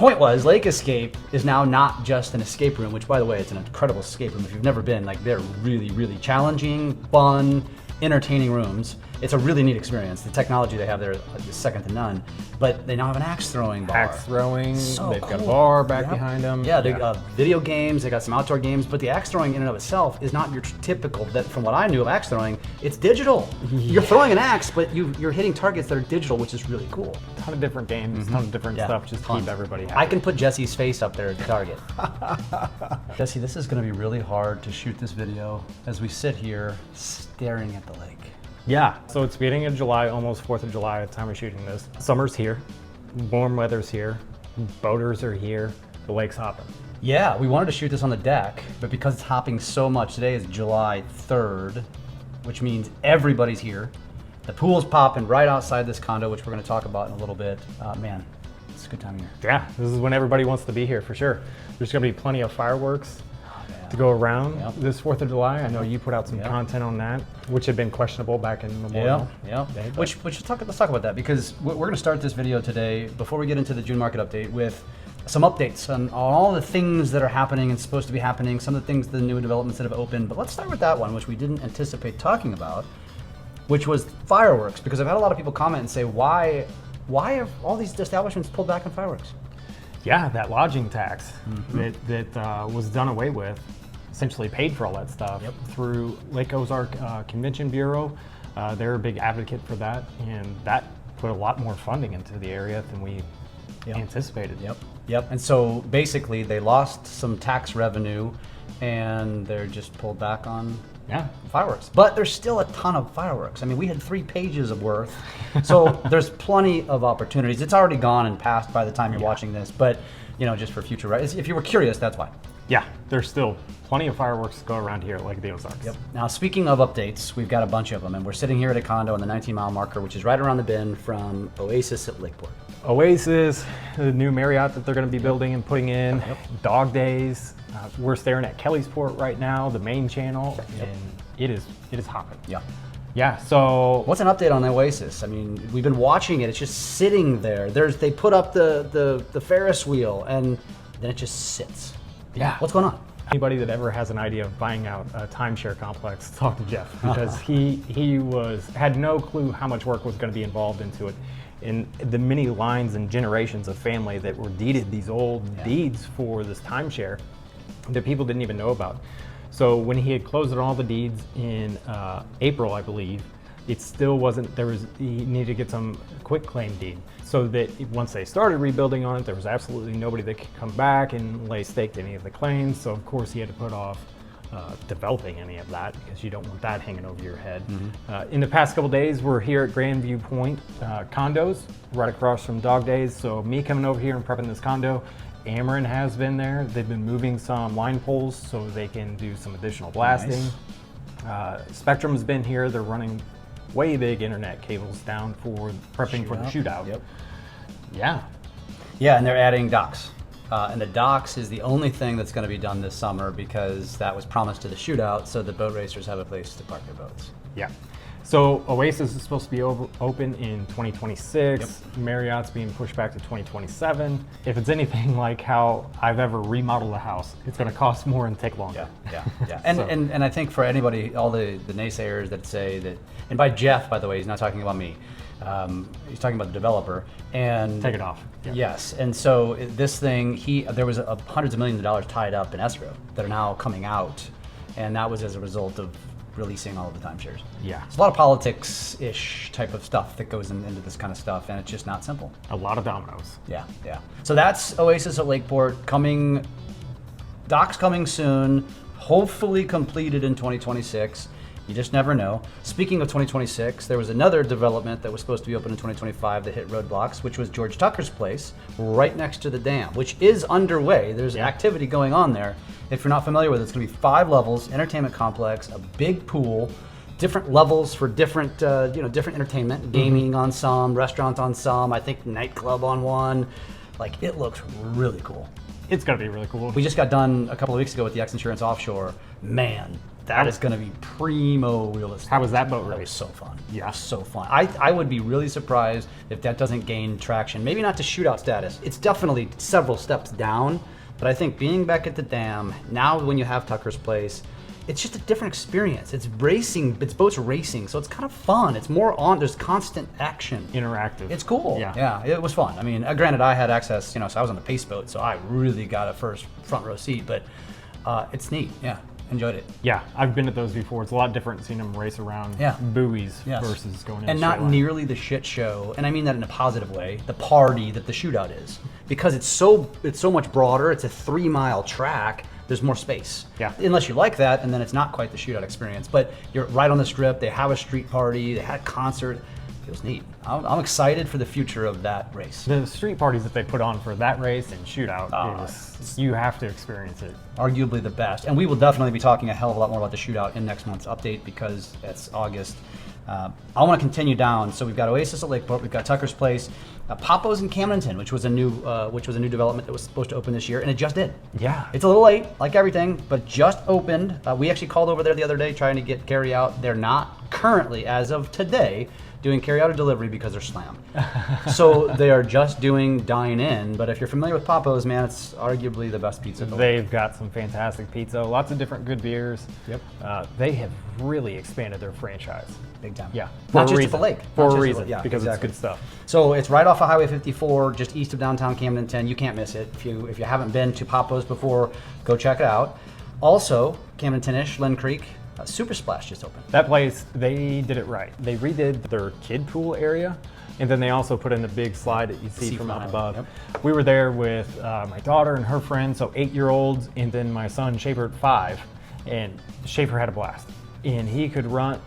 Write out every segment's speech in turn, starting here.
Point was, Lake Escape is now not just an escape room, which, by the way, it's an incredible escape room. If you've never been, like, they're really, really challenging, fun, entertaining rooms. It's a really neat experience. The technology they have there is second to none. But they now have an axe throwing bar. Axe throwing. So They've cool. got a bar back behind them. Yeah, they got video games. They got some outdoor games. But the axe throwing in and of itself is not your typical. That from what I knew of axe throwing, it's digital. You're throwing an axe, but you're hitting targets that are digital, which is really cool. A ton of different games, a ton of different stuff, just to keep everybody happy. I can put Jesse's face up there at the target. Jesse, this is going to be really hard to shoot this video as we sit here staring at the lake. Yeah, so it's beginning of July, almost 4th of July at the time of shooting this. Summer's here, warm weather's here, boaters are here, the lake's hopping. Yeah, we wanted to shoot this on the deck, but because it's hopping so much, today is July 3rd, which means everybody's here. The pool's popping right outside this condo, which we're going to talk about in a little bit. Man, it's a good time of year. Yeah, this is when everybody wants to be here for sure. There's going to be plenty of fireworks to go around this 4th of July. I know you put out some content on that, which had been questionable back in Memorial Day. Let's talk about that, because we're going to start this video today, before we get into the June market update, with some updates on all the things that are happening and supposed to be happening, some of the things, the new developments that have opened. But let's start with that one, which we didn't anticipate talking about, which was fireworks, because I've had a lot of people comment and say, why have all these establishments pulled back on fireworks? Yeah, that lodging tax that was done away with, essentially paid for all that stuff through Lake Ozark Convention Bureau. They're a big advocate for that, and that put a lot more funding into the area than we anticipated. And so basically they lost some tax revenue, and they're just pulled back on fireworks. But there's still a ton of fireworks. I mean, we had 3 pages of worth, so there's plenty of opportunities. It's already gone and passed by the time you're watching this, but just for future, if you were curious, that's why. Yeah, there's still plenty of fireworks to go around here at Lake of the Ozarks. Now, speaking of updates, we've got a bunch of them, and we're sitting here at a condo on the 19-mile marker, which is right around the bend from Oasis at Lakeport. Oasis, the new Marriott that they're going to be building and putting in, Dog Days. We're staring at Kellysport right now, the main channel, and it is hopping. Yeah, so what's an update on Oasis? I mean, we've been watching it. It's just sitting there. They put up the Ferris wheel, and then it just sits. Yeah. What's going on? Anybody that ever has an idea of buying out a timeshare complex, talk to Jeff, because he had no clue how much work was going to be involved into it. And the many lines and generations of family that were deeded these old deeds for this timeshare that people didn't even know about. So when he had closed on all the deeds in April, I believe, it still wasn't, he needed to get some quick claim deed, so that once they started rebuilding on it, there was absolutely nobody that could come back and lay stake to any of the claims. So of course he had to put off developing any of that, because you don't want that hanging over your head. In the past couple days, we're here at Grandview Point condos, right across from Dog Days. So me coming over here and prepping this condo, Ameren has been there. They've been moving some line poles so they can do some additional blasting. Spectrum's been here. They're running way big internet cables down for prepping for the shootout. Yeah, and they're adding docks. And the docks is the only thing that's going to be done this summer, because that was promised to the shootout, so the boat racers have a place to park their boats. Yeah. So Oasis is supposed to be open in 2026. Marriott's being pushed back to 2027. If it's anything like how I've ever remodeled a house, it's going to cost more and take longer. And I think for anybody, all the naysayers that say that, and by Jeff, by the way, he's not talking about me. He's talking about the developer. And take it off. Yes, and so this thing, there was hundreds of millions of dollars tied up in escrow that are now coming out, and that was as a result of releasing all of the timeshares. It's a lot of politics-ish type of stuff that goes into this kind of stuff, and it's just not simple. A lot of dominoes. So that's Oasis at Lakeport coming. Docks coming soon, hopefully completed in 2026. You just never know. Speaking of 2026, there was another development that was supposed to be open in 2025 that hit roadblocks, which was George Tucker's place right next to the dam, which is underway. There's activity going on there. If you're not familiar with it, it's going to be 5 levels, entertainment complex, a big pool, different levels for different different entertainment, gaming on some, restaurants on some, I think nightclub on one. Like, it looks really cool. It's going to be really cool. We just got done a couple of weeks ago with the X Insurance Offshore. Man, That is going to be primo real estate. How was that boat That race? was so fun. Yeah. It was so fun. I would be really surprised if that doesn't gain traction. Maybe not to shootout status. It's definitely several steps down, but I think being back at the dam, now when you have Tucker's Place, it's just a different experience. It's racing, it's boats racing, so it's kind of fun. It's more on, there's constant action. Interactive. It's cool. Yeah, it was fun. I mean, granted, I had access, so I was on the pace boat, so I really got a front row seat, but it's neat. Yeah, enjoyed it. Yeah, I've been at those before. It's a lot different seeing them race around buoys versus going in. And not nearly the shit show, and I mean that in a positive way, the party that the shootout is. Because it's so much broader, it's a 3-mile track, there's more space. Yeah. Unless you like that, and then it's not quite the shootout experience. But you're right on the strip, they have a street party, they had a concert. It feels neat. I'm excited for the future of that race. The street parties that they put on for that race and shootout is, you have to experience it. Arguably the best. And we will definitely be talking a hell of a lot more about the shootout in next month's update because it's August. I want to continue down. So we've got Oasis at Lakeport, we've got Tucker's Place, Papo's in Camdenton, which was a new development that was supposed to open this year, and it just did. Yeah. It's a little late, like everything, but just opened. We actually called over there the other day trying to get carry out. They're not currently, as of today, doing carry out or delivery because they're slammed. So they are just doing dine in. But if you're familiar with Papo's, man, it's arguably the best pizza. They've got some fantastic pizza, lots of different good beers. Yep. They have really expanded their franchise. Big time. Yeah. Not just at the lake. For a reason. Because exactly. it's good stuff. So it's right off of Highway 54, just east of downtown Camdenton. You can't miss it. If you haven't been to Papo's before, go check it out. Also, Camdenton-ish, Lynn Creek, Super Splash just opened. That place, they did it right. They redid their kid pool area, and then they also put in the big slide that you see from up above. Yep. We were there with my daughter and her friends, so 8-year-olds, and then my son Schaefer at 5, and Schaefer had a blast. And he could run,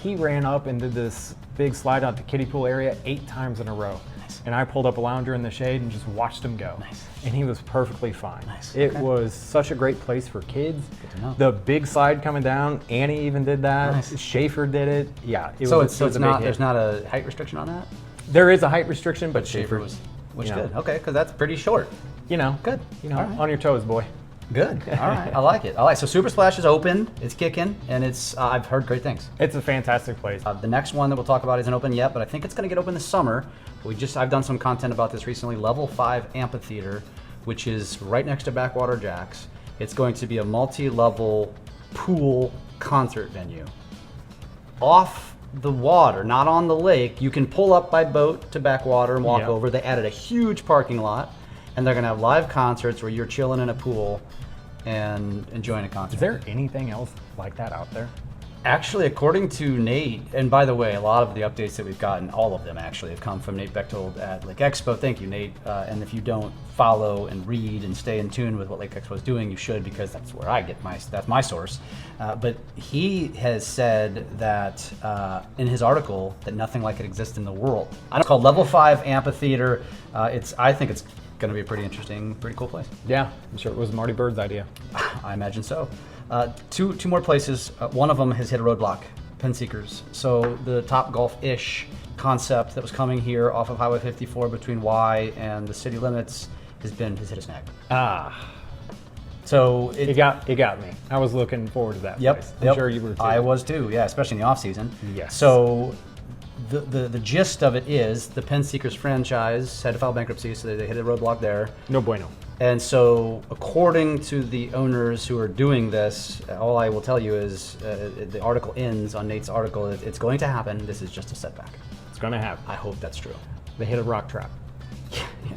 he ran up and did this big slide out the kiddie pool area 8 times in a row. Nice. And I pulled up a lounger in the shade and just watched him go. Nice. And he was perfectly fine. Nice. It was such a great place for kids. Good to know. The big slide coming down, Annie even did that. Nice. Schaefer did it. Yeah. There's not a height restriction on that? There is a height restriction, but Schaefer was good. Okay, because that's pretty short. Good. All right. On your toes, boy. Good. All right. I like it. So Super Splash is open. It's kicking, and it's I've heard great things. It's a fantastic place. The next one that we'll talk about isn't open yet, but I think it's going to get open this summer. I've done some content about this recently. Level 5 Amphitheater, which is right next to Backwater Jacks. It's going to be a multi-level pool concert venue. Off the water, not on the lake. You can pull up by boat to Backwater and walk over. They added a huge parking lot, and they're going to have live concerts where you're chilling in a pool and enjoying a concert. Is there anything else like that out there? Actually, according to Nate, and by the way, a lot of the updates that we've gotten, all of them actually have come from Nate Bechtold at Lake Expo. Thank you, Nate. And if you don't follow and read and stay in tune with what Lake Expo is doing, you should, because that's where I get that's my source. But he has said that in his article that nothing like it exists in the world. It's called Level 5 Amphitheater. I think it's going to be a pretty interesting, pretty cool place. Yeah, I'm sure it was Marty Bird's idea. I imagine so. Two more places. One of them has hit a roadblock, Penseekers. So the Top Golf-ish concept that was coming here off of Highway 54 between Y and the city limits has hit a snag. So it got me. I was looking forward to that place. I'm sure you were too. I was too, yeah, especially in the off season. Yes. So the gist of it is the Penseekers franchise had to file bankruptcy, so they hit a roadblock there. No bueno. And so, according to the owners who are doing this, all I will tell you is the article ends on Nate's article. It's going to happen. This is just a setback. It's going to happen. I hope that's true. They hit a rock trap.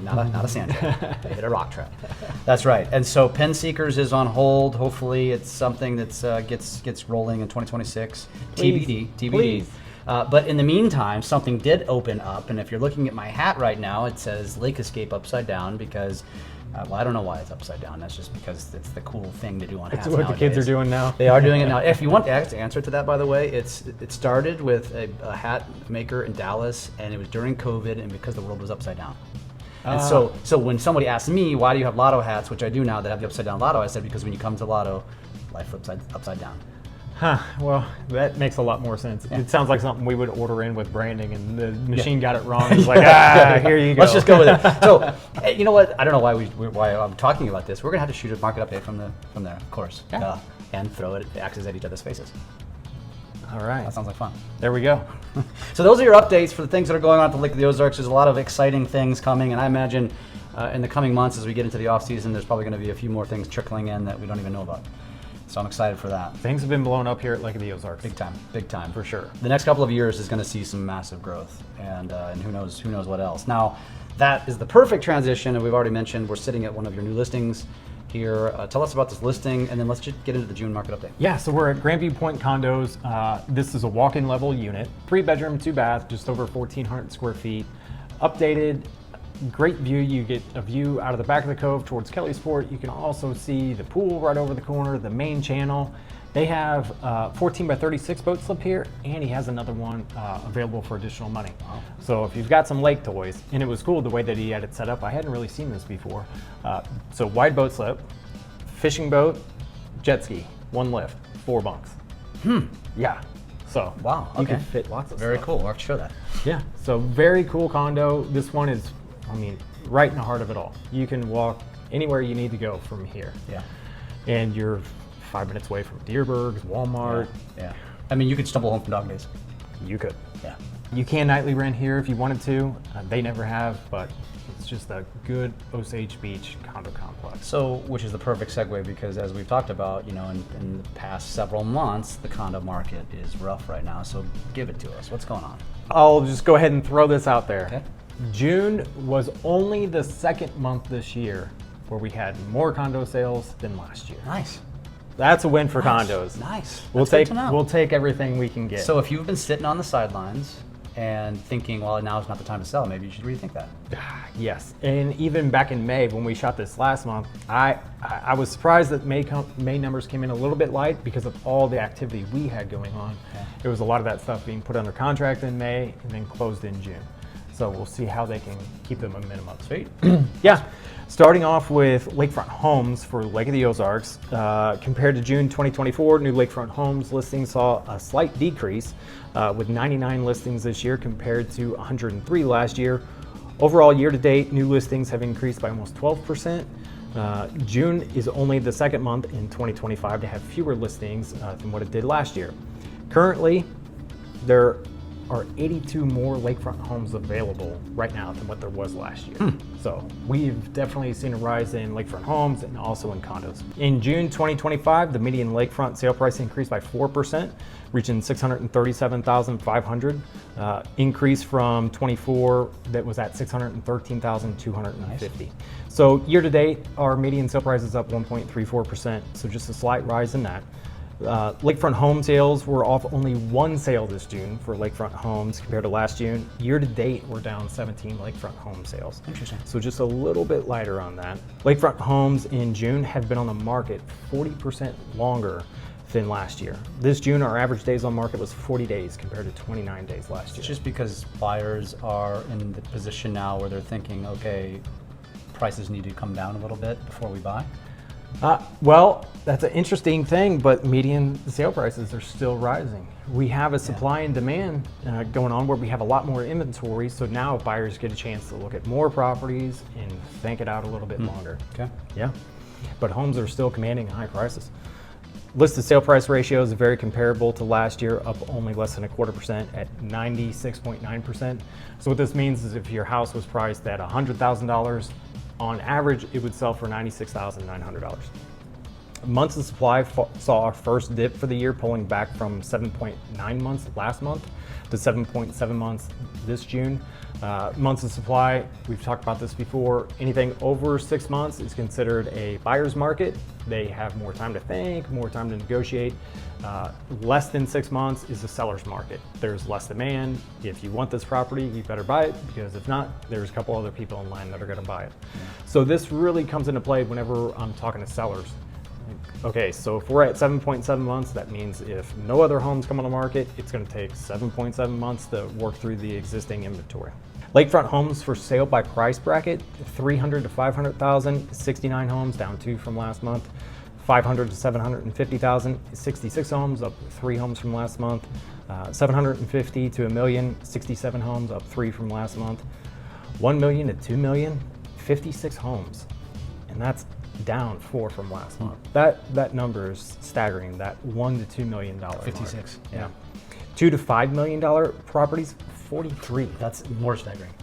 Not a sand trap. They hit a rock trap. That's right. And so, Penseekers is on hold. Hopefully, it's something that gets rolling in 2026. Please. TBD. Please. But in the meantime, something did open up, and if you're looking at my hat right now, it says Lake Escape upside down because. I don't know why it's upside down. That's just because it's the cool thing to do on hats nowadays. It's what the kids are doing now. They are doing it now. If you want the answer to that, by the way, it started with a hat maker in Dallas, and it was during COVID, and because the world was upside down. And so when somebody asked me, why do you have lotto hats, which I do now that have the upside down lotto, I said, because when you come to lotto, life flips upside down. Huh, well, that makes a lot more sense. Yeah. It sounds like something we would order in with branding, and the machine got it wrong. It's like, here you go. Let's just go with it. So, you know what? I don't know why I'm talking about this. We're gonna have to shoot a market update from there, of course. Yeah. and throw it axes at each other's faces. All right. That sounds like fun. There we go. So those are your updates for the things that are going on at the Lake of the Ozarks. There's a lot of exciting things coming, and I imagine in the coming months as we get into the off season, there's probably going to be a few more things trickling in that we don't even know about. So I'm excited for that. Things have been blown up here at Lake of the Ozarks. Big time. For sure. The next couple of years is going to see some massive growth, and who knows what else. Now, that is the perfect transition, and we've already mentioned we're sitting at one of your new listings here. Tell us about this listing, and then let's just get into the June market update. Yeah, so we're at Grandview Point Condos. This is a walk-in level unit, 3-bedroom, 2-bath, just over 1,400 square feet. Updated, great view. You get a view out of the back of the cove towards Kellysport. You can also see the pool right over the corner, the main channel. They have 14 by 36 boat slip here, and he has another one available for additional money. Wow. So if you've got some lake toys, and it was cool the way that he had it set up. I hadn't really seen this before. So wide boat slip, fishing boat, jet ski, 1 lift, 4 bunks. Yeah. So Wow. you Okay. can fit lots of Very stuff. cool. We'll have to show that. Yeah. So very cool condo. This one is, right in the heart of it all. You can walk anywhere you need to go from here. Yeah. And you're 5 minutes away from Deerberg's, Walmart. Yeah. I mean, you could stumble home from dog days. You could. Yeah. You can nightly rent here if you wanted to. They never have, but it's just a good Osage Beach condo complex. So, which is the perfect segue because as we've talked about, in the past several months, the condo market is rough right now. So give it to us. What's going on? I'll just go ahead and throw this out there. Okay. June was only the second month this year where we had more condo sales than last year. Nice. That's a win for Nice. condos. Nice. We'll That's good take to know. we'll take everything we can get. So if you've been sitting on the sidelines and thinking, well, now is not the time to sell, maybe you should rethink that. Yes, and even back in May when we shot this last month, I was surprised that May numbers came in a little bit light because of all the activity we had going on. Okay. There was a lot of that stuff being put under contract in May and then closed in June. So we'll see how they can keep the momentum up. Sweet. Yeah, starting off with lakefront homes for Lake of the Ozarks. Compared to June 2024, new lakefront homes listings saw a slight decrease with 99 listings this year compared to 103 last year. Overall, year to date, new listings have increased by almost 12%. June is only the second month in 2025 to have fewer listings than what it did last year. Currently, there are 82 more lakefront homes available right now than what there was last year. So we've definitely seen a rise in lakefront homes and also in condos. In June 2025, the median lakefront sale price increased by 4%, reaching $637,500, increase from 24 that was at $613,250. Nice. So year to date, our median sale price is up 1.34%, so just a slight rise in that. Lakefront home sales were off only 1 sale this June for lakefront homes compared to last June. Year to date, we're down 17 lakefront home sales. Interesting. So just a little bit lighter on that. Lakefront homes in June have been on the market 40% longer than last year. This June, our average days on market was 40 days compared to 29 days last year. It's just because buyers are in the position now where they're thinking, okay, prices need to come down a little bit before we buy. Well, that's an interesting thing, but median sale prices are still rising. We have a supply and demand going on where we have a lot more inventory, so now buyers get a chance to look at more properties and think it out a little bit longer. Okay. Yeah, but homes are still commanding high prices. Listed sale price ratio is very comparable to last year, up only less than 0.25% at 96.9%. So what this means is if your house was priced at $100,000, on average, it would sell for $96,900. Months of supply saw our first dip for the year, pulling back from 7.9 months last month to 7.7 months this June. Months of supply, we've talked about this before, anything over 6 months is considered a buyer's market. They have more time to think, more time to negotiate. Less than 6 months is a seller's market. There's less demand. If you want this property, you better buy it, because if not, there's a couple other people in line that are gonna buy it. So this really comes into play whenever I'm talking to sellers. Okay, so if we're at 7.7 months, that means if no other homes come on the market, it's gonna take 7.7 months to work through the existing inventory. Lakefront homes for sale by price bracket, 300 to 500,000, 69 homes, down 2 from last month. 500 to 750,000, 66 homes, up 3 homes from last month. 750 to $1 million, 67 homes, up 3 from last month. 1 million to 2 million, 56 homes. and that's down 4 from last month. That number is staggering. That $1 to $2 million. 56. Mark. Yeah. $2 to $5 million properties, 43. That's more staggering.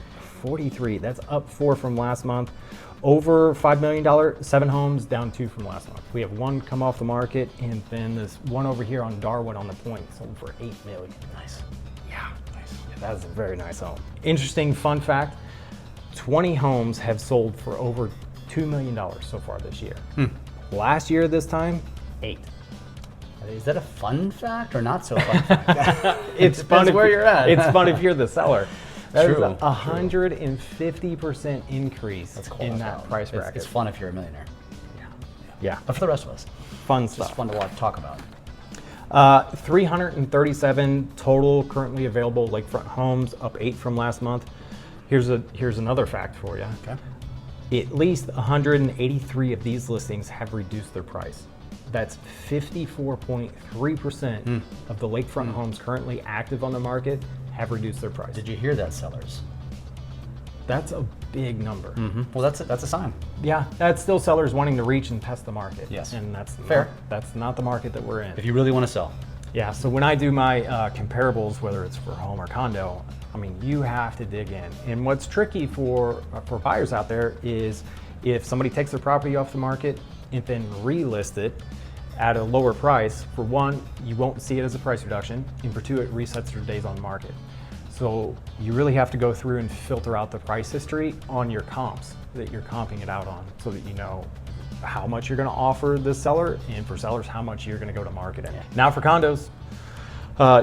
43. That's up 4 from last month. Over $5 million, 7 homes, down 2 from last month. We have 1 come off the market, and then this one over here on Darwood on the Point sold for $8 million. Nice. Yeah, nice. Yeah, that is a very nice home. Interesting fun fact: 20 homes have sold for over $2 million so far this year. Last year, this time, 8. Is that a fun fact or not so fun fact? It's fun where you're at. It's fun if you're the seller. That is True, a 150% increase in that price bracket. It's fun if you're a millionaire. Yeah, But for the rest of us, fun it's stuff. just fun to talk about. 337 total currently available lakefront homes, up 8 from last month. Here's another fact for you. Okay. At least 183 of these listings have reduced their price. That's 54.3% of the lakefront homes currently active on the market have reduced their price. Did you hear that, sellers? That's a big number. Well, that's a sign. Yeah, that's still sellers wanting to reach and test the market. Yes. And that's Fair. That's not the market that we're in. If you really want to sell. Yeah, so when I do my comparables, whether it's for home or condo, I mean, you have to dig in. And what's tricky for buyers out there is if somebody takes their property off the market and then relist it at a lower price, for one, you won't see it as a price reduction, and for two, it resets your days on market. So you really have to go through and filter out the price history on your comps that you're comping it out on, so that you know how much you're going to offer the seller, and for sellers, how much you're going to go to market in. Now for condos,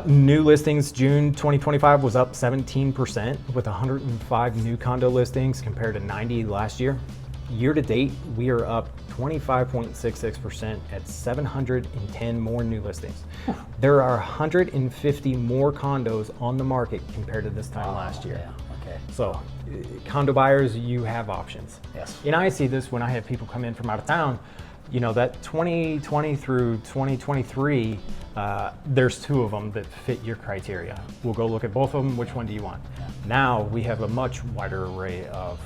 new listings, June 2025 was up 17% with 105 new condo listings compared to 90 last year. Year to date, we are up 25.66% at 710 more new listings. There are 150 more condos on the market compared to this time last year. Yeah. Okay. So, condo buyers, you have options. Yes. And I see this when I have people come in from out of town. You know, that 2020 through 2023, there's 2 of them that fit your criteria. We'll go look at both of them. Which one do you want? Yeah. Now we have a much wider array of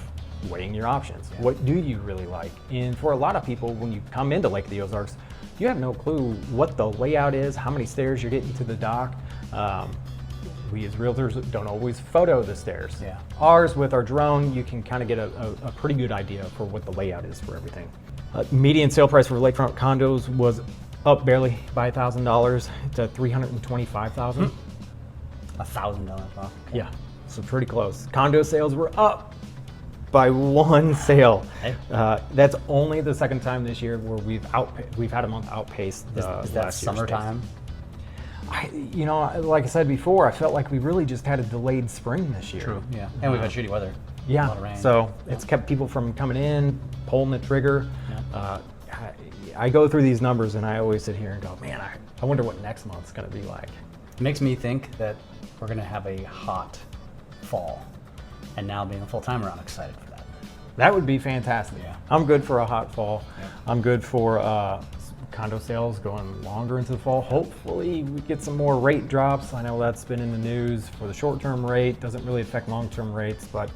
weighing your options. Yeah. What do you really like? And for a lot of people, when you come into Lake of the Ozarks, you have no clue what the layout is, how many stairs you're getting to the dock. We as realtors don't always photo the stairs. Yeah. Ours, with our drone, you can kind of get a pretty good idea for what the layout is for everything. Median sale price for lakefront condos was up barely by $1,000 to $325,000. $1,000. Wow. Okay. Yeah, so pretty close. Condo sales were up by 1 sale. Hey. That's only the second time this year where we've had a month outpace the Is that last year's summertime? pace. Like I said before, I felt like we really just had a delayed spring this year. Yeah. And we've had shitty weather. A lot of Yeah, rain. so it's kept people from coming in, pulling the trigger. Yeah. I go through these numbers and I always sit here and go, man, I wonder what next month's gonna be like. It makes me think that we're going to have a hot fall. And now being a full-timer, I'm excited for that. That would be fantastic. Yeah. I'm good for a hot fall. Yeah. I'm good for condo sales going longer into the fall. Hopefully we get some more rate drops. I know that's been in the news for the short-term rate. Doesn't really affect long-term rates, but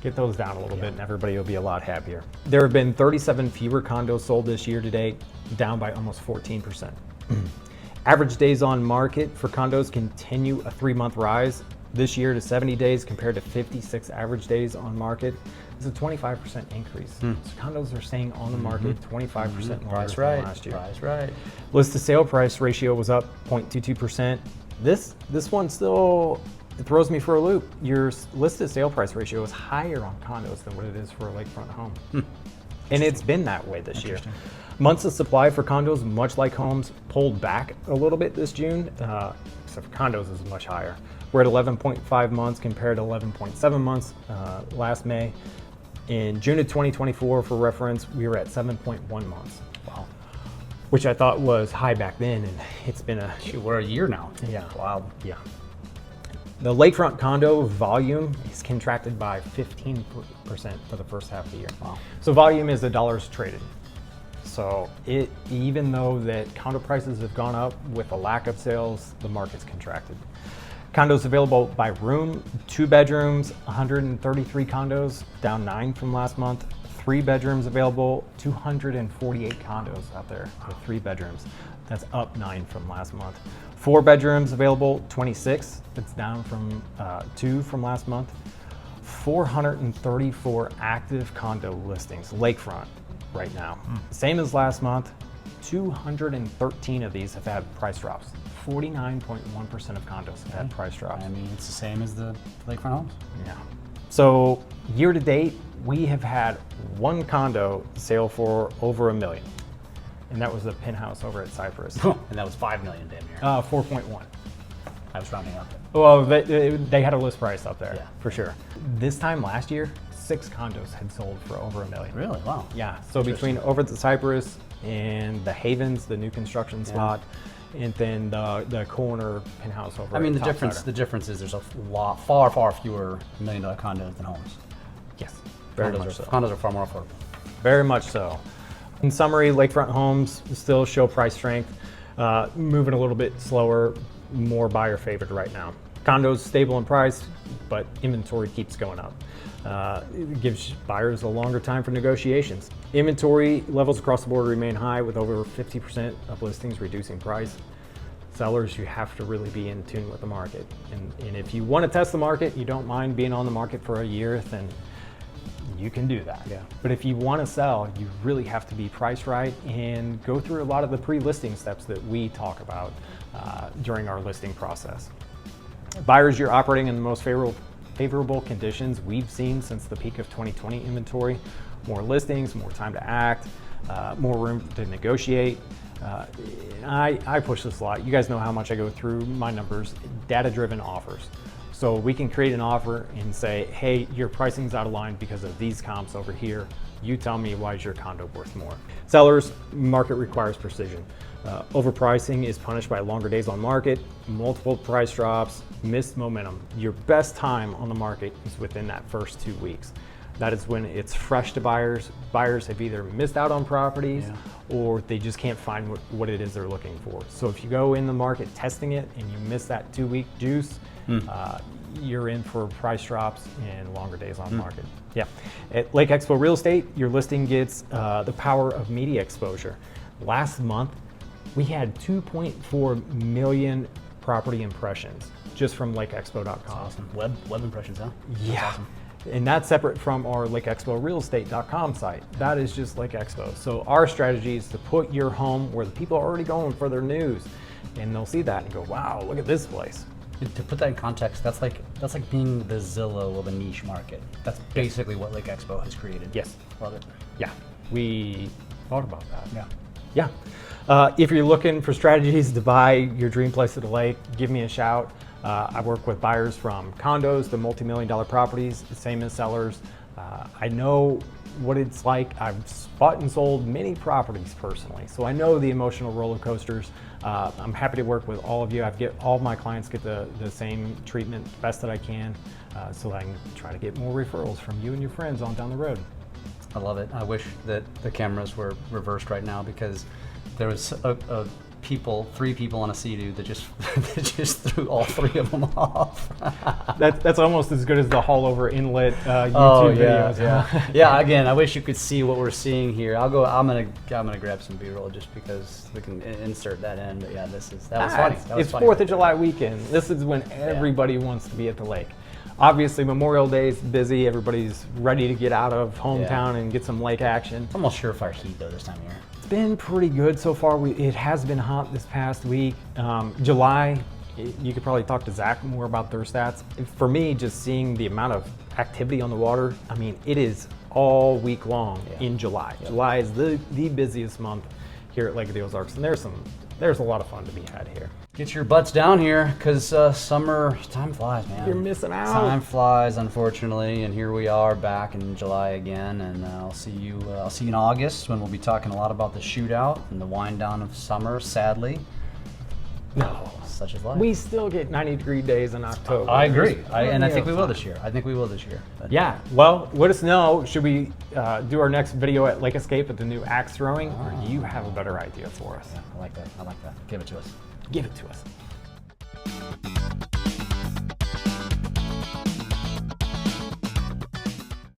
get those down a little bit and everybody will be a lot happier. There have been 37 fewer condos sold this year to date, down by almost 14%. Average days on market for condos continue a 3-month rise this year to 70 days compared to 56 average days on market. It's a 25% increase. So condos are staying on the market 25% longer Price than right. last year. Price right. List to sale price ratio was up 0.22%. This one still, it throws me for a loop. Your list to sale price ratio is higher on condos than what it is for a lakefront home. And it's been that way this year. Months of supply for condos, much like homes, pulled back a little bit this June, except for condos is much higher. We're at 11.5 months compared to 11.7 months last May. In June of 2024, for reference, we were at 7.1 months. Wow. Which I thought was high back then, and it's been a Shoot, we're a year now. yeah. Wow. Yeah. The lakefront condo volume is contracted by 15% for the first half of the year. Wow. So volume is the dollars traded. So even though that condo prices have gone up with a lack of sales, the market's contracted. Condos available by room, 2 bedrooms, 133 condos, down 9 from last month. 3 bedrooms available, 248 condos out there with 3 bedrooms. That's up 9 from last month. 4 bedrooms available, 26. It's down from 2 from last month. 434 active condo listings, lakefront right now. Same as last month. 213 of these have had price drops. 49.1% of condos have had price drops. I mean, it's the same as the lakefront homes. Yeah. So year to date, we have had 1 condo sale for over $1 million. And that was the penthouse over at Cypress. And that was $5 million damn near. 4.1. I was rounding up. Well, they had a list price up there, Yeah. for sure. This time last year, 6 condos had sold for over $1 million. Really? Wow. Yeah, so between over at the Cypress and the Havens, the new construction spot, and then the corner penthouse over I mean, at the difference is there's a lot, far fewer $1 million condos than homes. Yes, very Condos much are, so. condos are far more affordable. Very much so. In summary, lakefront homes still show price strength, moving a little bit slower, more buyer favored right now. Condos stable in price, but inventory keeps going up. It gives buyers a longer time for negotiations. Inventory levels across the board remain high with over 50% of listings reducing price. Sellers, you have to really be in tune with the market. And if you want to test the market, you don't mind being on the market for a year, then you can do that. Yeah. But if you want to sell, you really have to be priced right and go through a lot of the pre-listing steps that we talk about during our listing process. Buyers, you're operating in the most favorable conditions we've seen since the peak of 2020 inventory. More listings, more time to act, more room to negotiate. I push this a lot. You guys know how much I go through my numbers, data-driven offers. So we can create an offer and say, hey, your pricing's out of line because of these comps over here. You tell me, why is your condo worth more? Sellers, market requires precision. Overpricing is punished by longer days on market, multiple price drops, missed momentum. Your best time on the market is within that first 2 weeks. That is when it's fresh to buyers. Buyers have either missed out on properties or they just can't find what it is they're looking for. So if you go in the market testing it and you miss that 2-week juice, you're in for price drops and longer days on market. Yeah. At Lake Expo Real Estate, your listing gets the power of media exposure. Last month, we had 2.4 million property impressions just from lakeexpo.com. Awesome. Web impressions, huh? Yeah. Awesome. And that's separate from our lakeexporealestate.com site. That is just Lake Expo. So our strategy is to put your home where the people are already going for their news, and they'll see that and go, wow, look at this place. To put that in context, that's like being the Zillow of a niche market. That's basically what Lake Expo has created. Yes. Love it. Yeah, we thought about that. Yeah. Yeah. If you're looking for strategies to buy your dream place at the lake, give me a shout. I work with buyers from condos to multi-million-dollar properties, same as sellers. I know what it's like. I've bought and sold many properties personally, so I know the emotional roller coasters. I'm happy to work with all of you. All my clients get the same treatment best that I can, so that I can try to get more referrals from you and your friends on down the road. I love it. I wish that the cameras were reversed right now, because there was three people on a Sea-Doo that just threw all 3 of them off. That's almost as good as the haul over inlet YouTube videos. Yeah. Again, I wish you could see what we're seeing here. I'm gonna grab some B-roll just because we can insert that in. But yeah, that was funny. It's 4th of July weekend. This is when everybody wants to be at the lake. Obviously, Memorial Day is busy. Everybody's ready to get out of hometown and get some lake action. It's almost surefire heat though this time of year. It's been pretty good so far. It has been hot this past week. July, you could probably talk to Zach more about their stats. For me, just seeing the amount of activity on the water, I mean, it is all week long in July. Yep. July is the busiest month here at Lake of the Ozarks, and there's a lot of fun to be had here. Get your butts down here, because summer, time flies, man. You're missing out. Time flies, unfortunately, and here we are back in July again, and I'll see you in August, when we'll be talking a lot about the shootout and the wind down of summer, sadly. No. Such is life. We still get 90-degree days in October. I agree, and I think we will this year. But yeah, well, let us know. Should we do our next video at Lake Escape at the new axe throwing, or do you have a better idea for us? Yeah, I like that. Give it to us. Give it to us.